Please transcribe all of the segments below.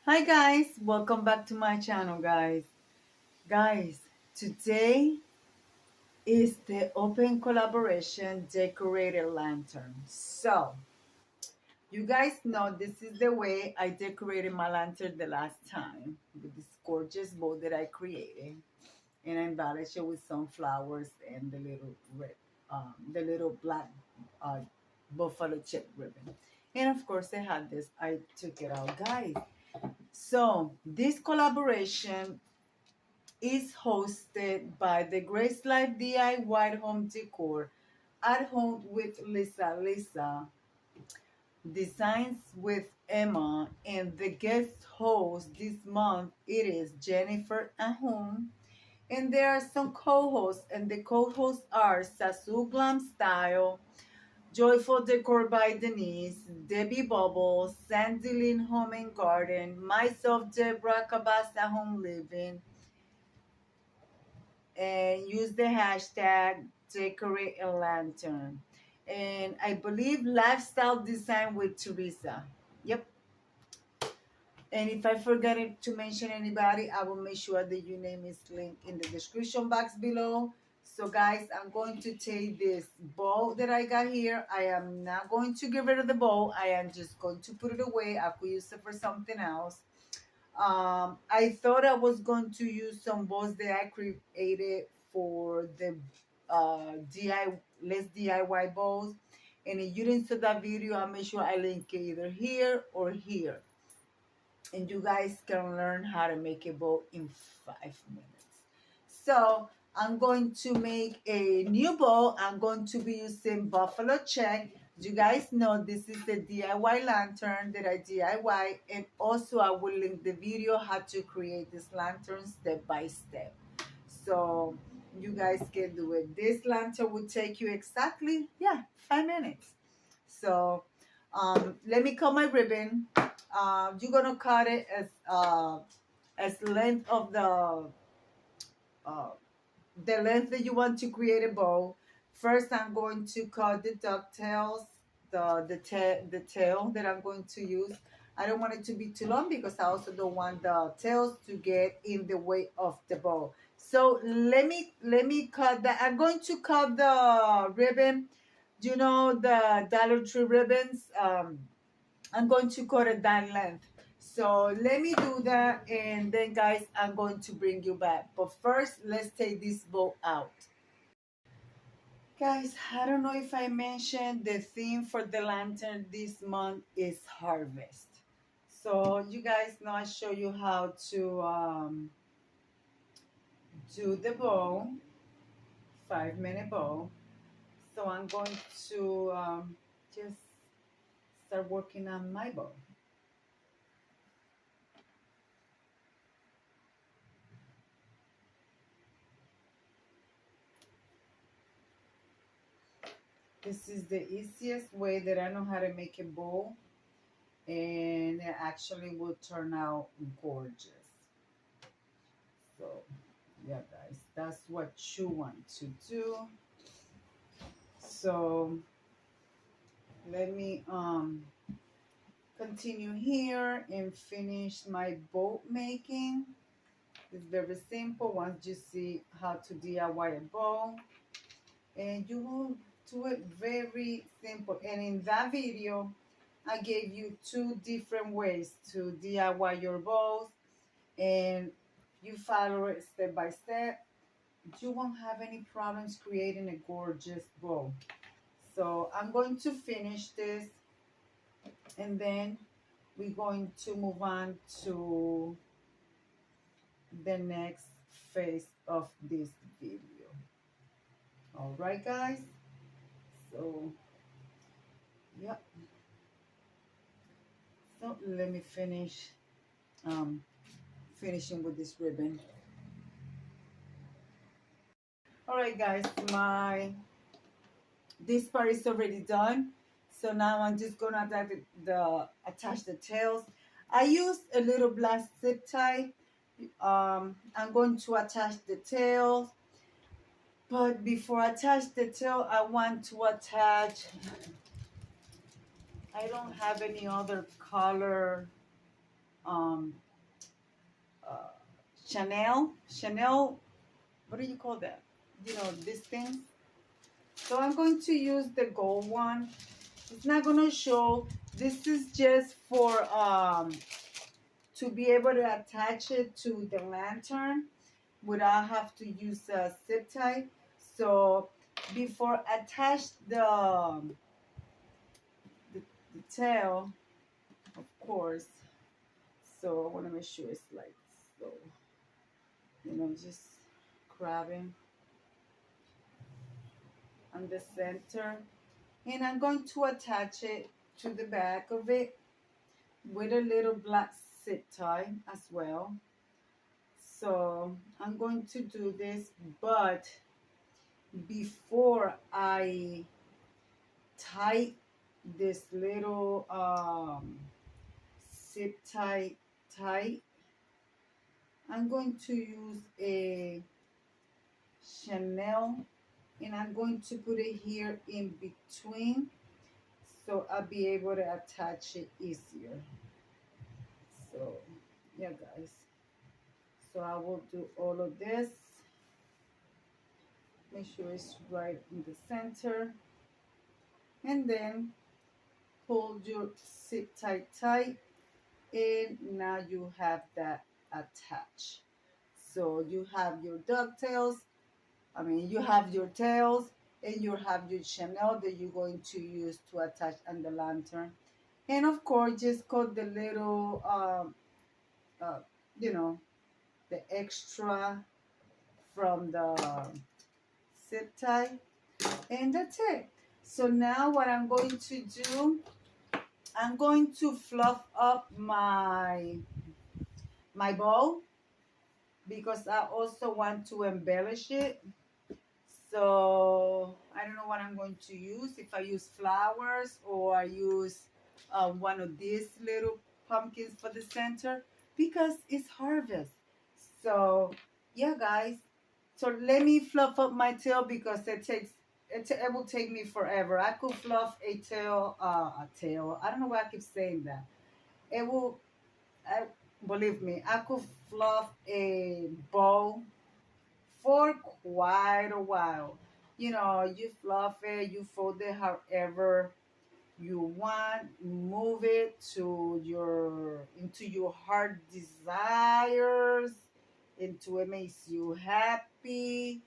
Hi guys, welcome back to my channel guys. Today is the open collaboration decorated lantern. So, you guys know this is the way I decorated my lantern the last time with this gorgeous bow that I created. And I embellished it with some flowers and the little black uh, buffalo chip ribbon. And of course I had this, I took it out guys. So this collaboration is hosted by the Grace Life DIY Home Decor at home with Lisa, designs with Emma, and the guest host this month it is Jennifer Ahum. And there are some co-hosts, and the co-hosts are Sasu Glam Style, Joyful Decor by Denise, Debbie Bubbles, Sandy Lynn Home and Garden, myself, Deborah Cabassa Home Living, and use the hashtag decorate a lantern. And I believe lifestyle design with Teresa. Yep. And if I forget to mention anybody, I will make sure that your name is linked in the description box below. So guys, I'm going to take this bowl that I got here. I am not going to get rid of the bowl. I am just going to put it away. I could use it for something else. I thought I was going to use some balls that I created for the Let's DIY balls. And if you didn't see that video, I'll make sure I link it either here or here. And you guys can learn how to make a bowl in 5 minutes. So I'm going to make a new bowl. I'm going to be using buffalo check. You guys know this is the DIY lantern that I DIY, and also I will link the video how to create this lantern step by step. So you guys can do it. This lantern will take you exactly 5 minutes. So let me cut my ribbon. You're gonna cut it as length of uh, the length that you want to create a bow. First, I'm going to cut the ducktails, the tail that I'm going to use. I don't want it to be too long because I also don't want the tails to get in the way of the bow. So let me cut that. I'm going to cut the ribbon. You know the Dollar Tree ribbons. I'm going to cut it that length. So let me do that, and then guys, I'm going to bring you back. But first, let's take this bow out. Guys, I don't know if I mentioned the theme for the lantern this month is harvest. So you guys know I show you how to do the bow, 5 minute bow. So I'm going to just start working on my bow. This is the easiest way that I know how to make a bow, and it actually will turn out gorgeous. So yeah guys, that's what you want to do. So let me continue here and finish my bow making. It's very simple once you see how to DIY a bow, and you will do it very simple. And in that video I gave you 2 different ways to DIY your bows, and you follow it step by step, you won't have any problems creating a gorgeous bow. So I'm going to finish this, and then we're going to move on to the next phase of this video. All right guys, so yeah, so let me finish finishing with this ribbon. All right guys, this part is already done. So now I'm just gonna attach the tails. I used a little black zip tie. I'm going to attach the tails, but before I attach the tail, I want to attach, I don't have any other color um, uh, Chanel, what do you call that? You know, this thing. So I'm going to use the gold one. It's not going to show. This is just for to be able to attach it to the lantern without have to use a zip tie. So before attach the tail, of course. So I want to make sure it's like so, you know, just grabbing on the center, and I'm going to attach it to the back of it with a little black zip tie as well. So I'm going to do this, but before I tie this little zip tie tight, I'm going to use a Chanel, and I'm going to put it here in between so I'll be able to attach it easier. So yeah guys, so I will do all of this, make sure it's right in the center, and then pull your zip tight, and now you have that attached. So you have your ducktails, you have your tails, and you have your Chanel that you're going to use to attach on the lantern. And of course, just cut the little, uh, you know, the extra from the zip tie, and that's it. So now what I'm going to do, I'm going to fluff up my bowl because I also want to embellish it. So I don't know what I'm going to use, if I use flowers or I use one of these little pumpkins for the center, because it's harvest. So yeah guys, so let me fluff up my tail because it will take me forever. I could fluff a tail. I don't know why I keep saying that. It will, I, believe me, I could fluff a bow for quite a while. You know, you fluff it, you fold it however you want, move it to into your heart desires, into it makes you happy.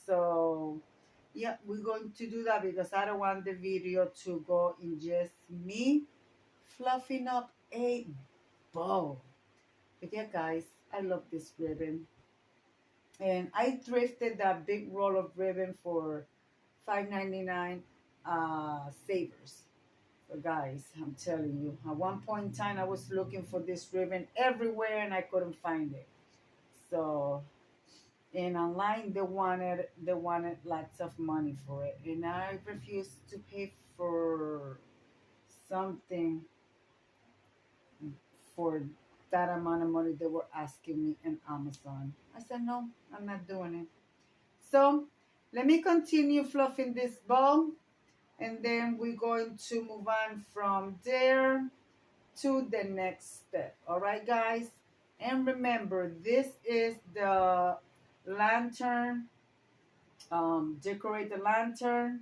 So yeah, we're going to do that because I don't want the video to go in just me fluffing up a bow. But yeah guys, I love this ribbon. And I thrifted that big roll of ribbon for $5.99 Savers. So guys, I'm telling you, at one point in time I was looking for this ribbon everywhere and I couldn't find it. So, and online they wanted lots of money for it, and I refused to pay for something for that amount of money they were asking me in Amazon. I said no, I'm not doing it. So let me continue fluffing this ball, and then we're going to move on from there to the next step. All right, guys? And remember, this is the lantern, decorate the lantern,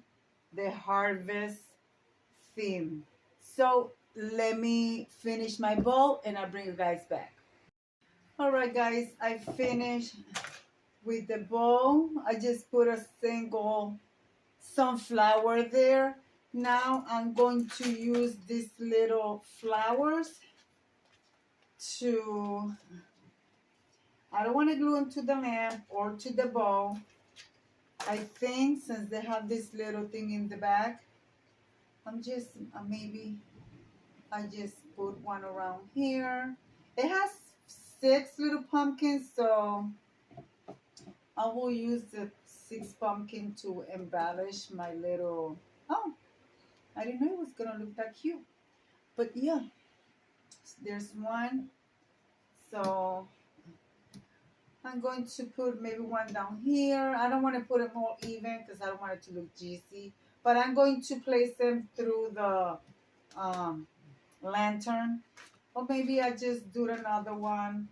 the harvest theme. So let me finish my bowl and I'll bring you guys back. All right, guys, I finished with the bowl. I just put a single sunflower there. Now I'm going to use these little flowers to, I don't want to glue them to the lamp or to the bowl. I think since they have this little thing in the back, I'm just, maybe I just put one around here. It has 6 little pumpkins, so I will use the 6 pumpkin to embellish my little, oh, I didn't know it was gonna look that cute. But yeah, there's one. So I'm going to put maybe one down here. I don't want to put them all even because I don't want it to look juicy. But I'm going to place them through the lantern. Or maybe I just do another one.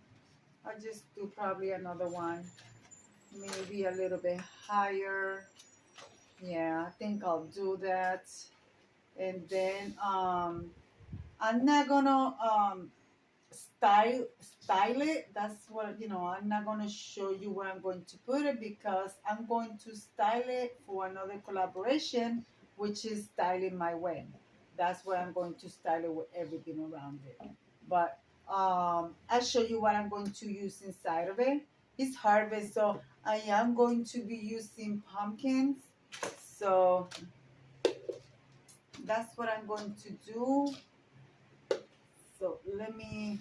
I just do probably another one. Maybe a little bit higher. Yeah, I think I'll do that. And then I'm not gonna style it. That's what, I'm not gonna show you where I'm going to put it because I'm going to style it for another collaboration, which is styling my wedding. That's where I'm going to style it with everything around it. But I'll show you what I'm going to use inside of it. It's harvest, so I am going to be using pumpkins. So that's what I'm going to do. So let me,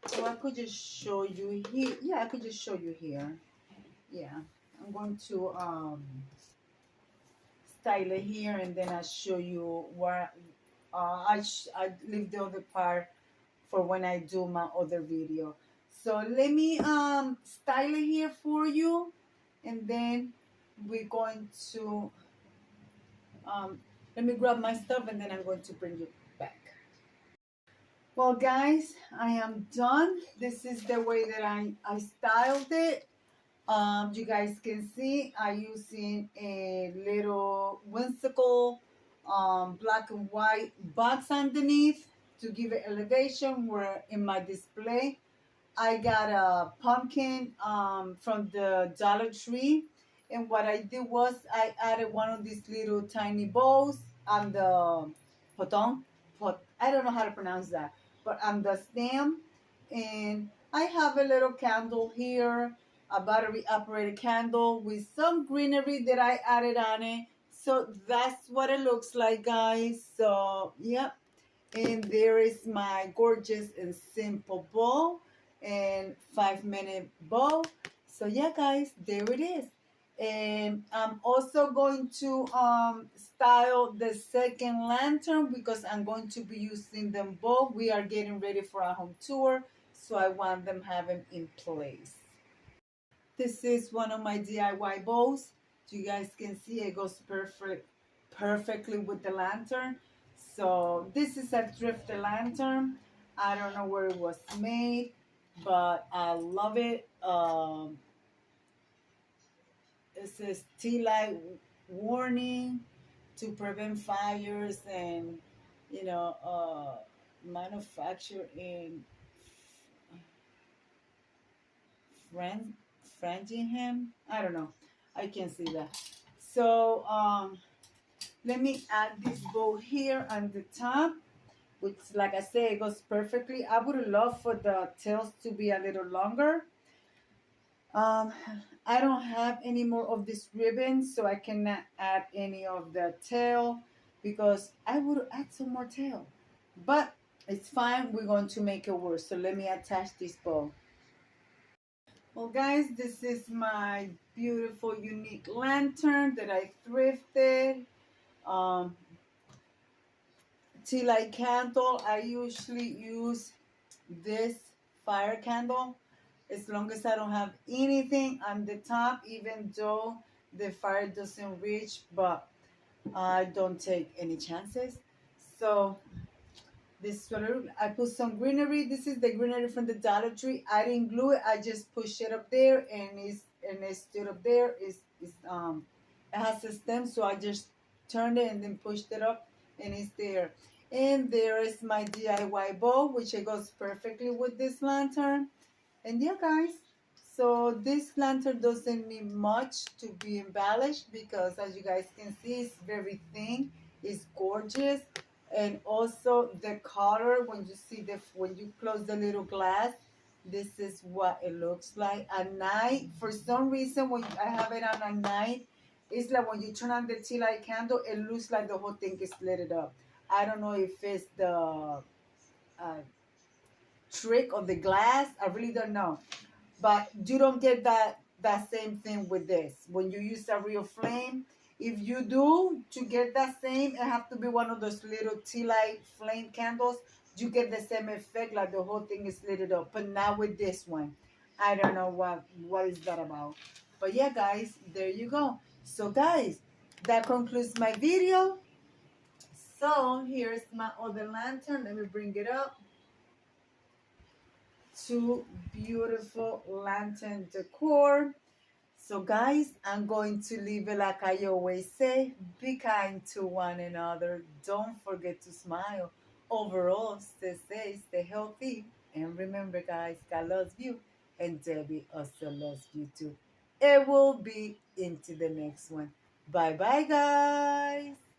so I could just show you here. Yeah, I could just show you here. Yeah, I'm going to style it here, and then I'll show you where I leave the other part for when I do my other video. So let me style it here for you, and then we're going to let me grab my stuff, and then I'm going to bring you back. Well, guys, I am done. This is the way that I styled it. You guys can see I'm using a little whimsical black and white box underneath to give it elevation. Where in my display I got a pumpkin from the Dollar Tree, and what I did was I added one of these little tiny bowls on the poton. I don't know how to pronounce that, but on the stem, and I have a little candle here, a battery operated candle with some greenery that I added on it. So that's what it looks like, guys. So yep, and there is my gorgeous and simple bow and 5-minute bow. So yeah, guys, there it is. And I'm also going to style the second lantern because I'm going to be using them both. We are getting ready for a home tour, so I want them having in place. This is one of my DIY bows. You guys can see it goes perfectly with the lantern. So this is a thrifted lantern. I don't know where it was made, but I love it. It says tea light warning to prevent fires, and manufactured in Framingham. I don't know. I can't see that. So let me add this bow here on the top, which, like I said, it goes perfectly. I would love for the tails to be a little longer. I don't have any more of this ribbon, so I cannot add any of the tail because I would add some more tail. But it's fine. We're going to make it work. So let me attach this bow. Well, guys, this is my beautiful, unique lantern that I thrifted. Tea light candle. I usually use this fire candle as long as I don't have anything on the top, even though the fire doesn't reach, but I don't take any chances. So this is what I put some greenery. This is the greenery from the Dollar Tree. I didn't glue it. I just pushed it up there, and it stood up there. It has a stem, so I just turned it and then pushed it up, and it's there. And there is my DIY bow, which it goes perfectly with this lantern. And yeah, guys, so this lantern doesn't need much to be embellished because, as you guys can see, it's very thin. It's gorgeous. And also the color, when you close the little glass, this is what it looks like at night. For some reason, when I have it on at night, it's like when you turn on the tea light candle, it looks like the whole thing is lit up. I don't know if it's the trick of the glass. I really don't know. But you don't get that same thing with this. When you use a real flame, if you do, to get that same, it have to be one of those little tea light flame candles. You get the same effect, like the whole thing is lit up. But not with this one. I don't know what is that about. But yeah, guys, there you go. So guys, that concludes my video. So here's my other lantern. Let me bring it up. Two beautiful lantern decor. So guys, I'm going to leave it like I always say. Be kind to one another. Don't forget to smile. Overall, stay safe, stay healthy. And remember guys, God loves you. And Debbie also loves you too. It will be into the next one. Bye bye guys.